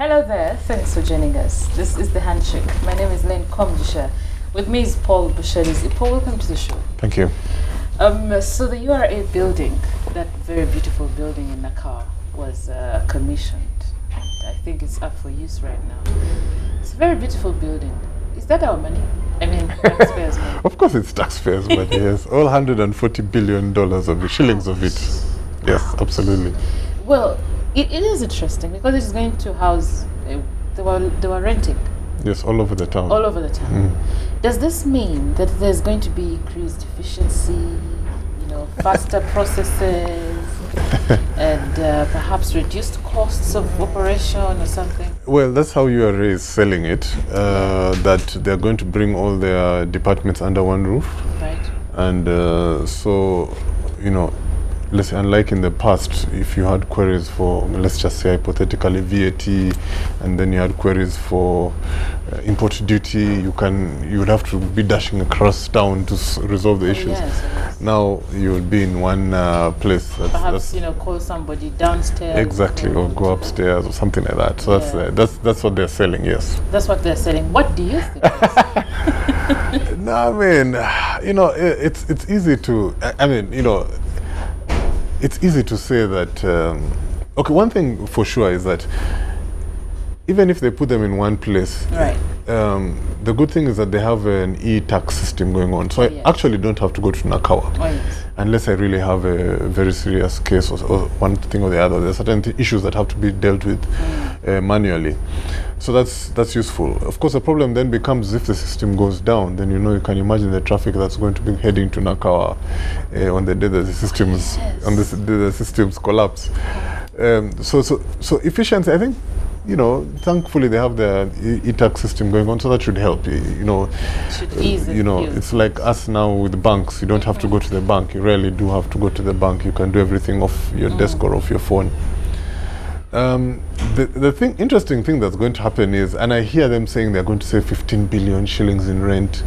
Hello there, thanks for joining us. This is the Handshake. My name is Len Komjisha. With me is Paul Bushelizi. Paul, welcome to the show. Thank you. So the URA building, that very beautiful building in Nakao, was commissioned. I think it's up for use right now. It's a very beautiful building. Is that our money? I mean, taxpayers' money. Of course it's taxpayers' money, yes. All $140 billion of the shillings of it. Yes, absolutely. Well, it is interesting because it is going to house, they were renting. Yes, all over the town. All over the town. Does this mean that there's going to be increased efficiency, faster processes, and perhaps reduced costs of operation or something? Well, that's how URA is selling it, that they're going to bring all their departments under one roof. Right. And so, let's say, unlike in the past, if you had queries for, let's just say hypothetically VAT, and then you had queries for import duty, you would have to be dashing across town to resolve the issues. Yes. Now you will be in one place. Perhaps call somebody downstairs. Exactly, or go upstairs or something like that. So that's what they're selling. Yes. That's what they're selling. What do you think? No, I mean, it's easy to. It's easy to say that. Okay, one thing for sure is that even if they put them in one place, right. The good thing is that they have an e-tax system going on. So I actually don't have to go to Nakawa unless I really have a very serious case or one thing or the other. There are certain issues that have to be dealt with manually. So that's useful. Of course, the problem then becomes if the system goes down, then you can imagine the traffic that's going to be heading to Nakawa on the day that the systems collapse. So efficiency, I think. Thankfully they have the e-tax system going on, so that should help. Should ease it's like us now with banks. You don't have to go to the bank. You rarely do have to go to the bank. You can do everything off your desk or off your phone. The interesting thing that's going to happen is, and I hear them saying they're going to save 15 billion shillings in rent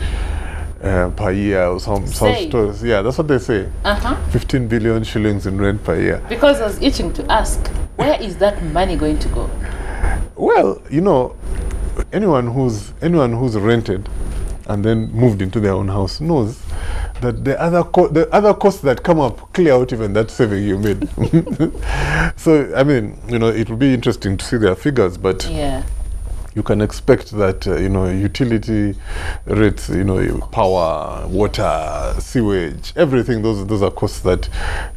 per year or some stores. Yeah, that's what they say. 15 billion shillings in rent per year. Because I was itching to ask, where is that money going to go? Well, anyone who's rented and then moved into their own house knows that the other costs that come up clear out even that saving you made. So I mean, it will be interesting to see their figures, but you can expect that utility rates, power, water, sewage, everything. Those are costs that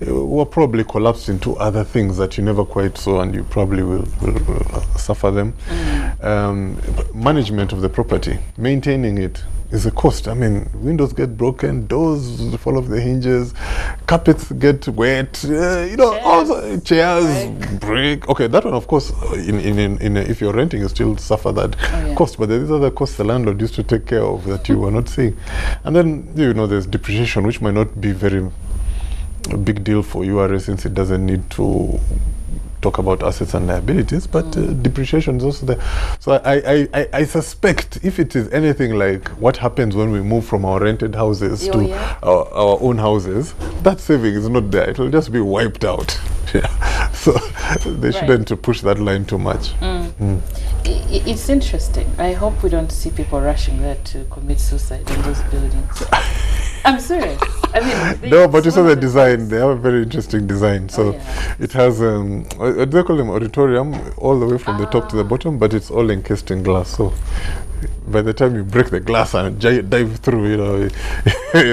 were probably collapsed into other things that you never quite saw, and you probably will suffer them. Management of the property, maintaining it, is a cost. I mean, windows get broken, doors fall off the hinges, carpets get wet, also chairs break. Okay, that one, of course, if you're renting, you still suffer that cost. But there's other costs the landlord used to take care of that you were not seeing. And then, there's depreciation, which might not be very big deal for URA since it doesn't need to talk about assets and liabilities, but depreciation is also there. So I suspect if it is anything like what happens when we move from our rented houses to our own houses, that saving is not there. It will just be wiped out. So they shouldn't push that line too much. It's interesting. I hope we don't see people rushing there to commit suicide in those buildings. I'm serious. I mean, no, but you saw the design. They have a very interesting design. So it has, they call them auditorium, all the way from the top to the bottom, but it's all encased in glass. So by the time you break the glass and dive through,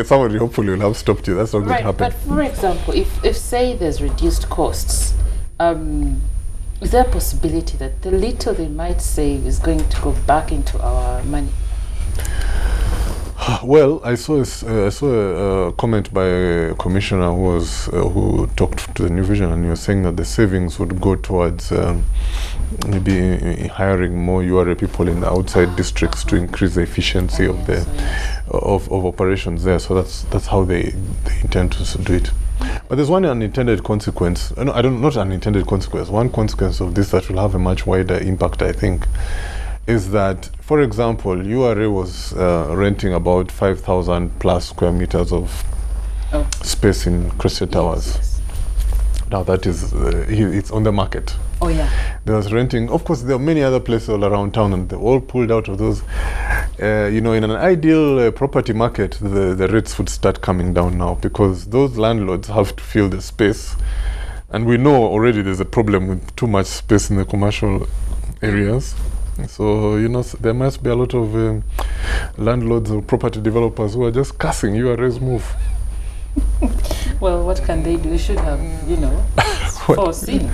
somebody hopefully will have stopped you. That's not going to happen. But for example, if say there's reduced costs, is there a possibility that the little they might save is going to go back into our money? Well, I saw a comment by a commissioner who talked to the New Vision, and he was saying that the savings would go towards maybe hiring more URA people in the outside districts to increase the efficiency of operations there. So that's how they intend to do it. But there's one unintended consequence. Not unintended consequence. One consequence of this that will have a much wider impact, I think, is that, for example, URA was renting about 5,000 plus square meters of space in Crystal Towers. Now that is, it's on the market. Oh yeah. There was renting. Of course, there are many other places all around town, and they're all pulled out of those. You know, in an ideal property market, the rates would start coming down now, because those landlords have to fill the space. And we know already there's a problem with too much space in the commercial areas. So, you know, there must be a lot of landlords or property developers who are just cussing URA's move. Well, what can they do? They should have, you know, foreseen.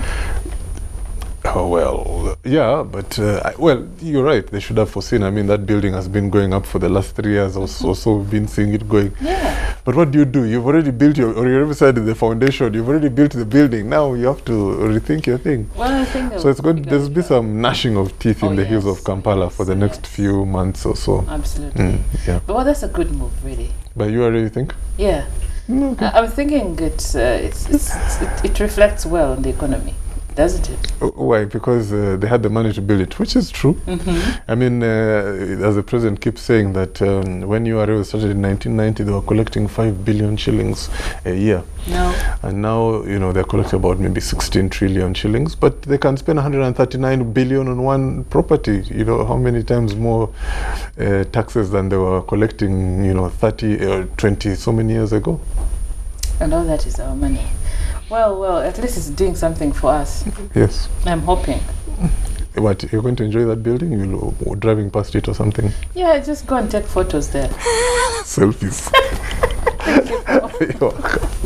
Oh, well, yeah, but, well, you're right. They should have foreseen. I mean, that building has been going up for the last 3 years or so. We've been seeing it going. Yeah. But what do? You've already built you've already decided the foundation. You've already built the building. Now you have to rethink your thing. Well, I think so it's going. There's been some gnashing of teeth in the hills of Kampala for the next few months or so. Absolutely. Yeah. But well, that's a good move, really. But you already think? Yeah. Okay. I'm thinking it reflects well on the economy, doesn't it? Why? Because they had the money to build it, which is true. I mean, as the president keeps saying that when URA was started in 1990, they were collecting 5 billion shillings a year. No. And now, you know, they're collecting about maybe 16 trillion shillings, but they can spend 139 billion on one property. You know, how many times more taxes than they were collecting, you know, 30 or 20 so many years ago. And all that is our money. Well, at least it's doing something for us. Yes. I'm hoping. What, you're going to enjoy that building? You're driving past it or something? Yeah, just go and take photos there. Selfies. Thank you. You're welcome.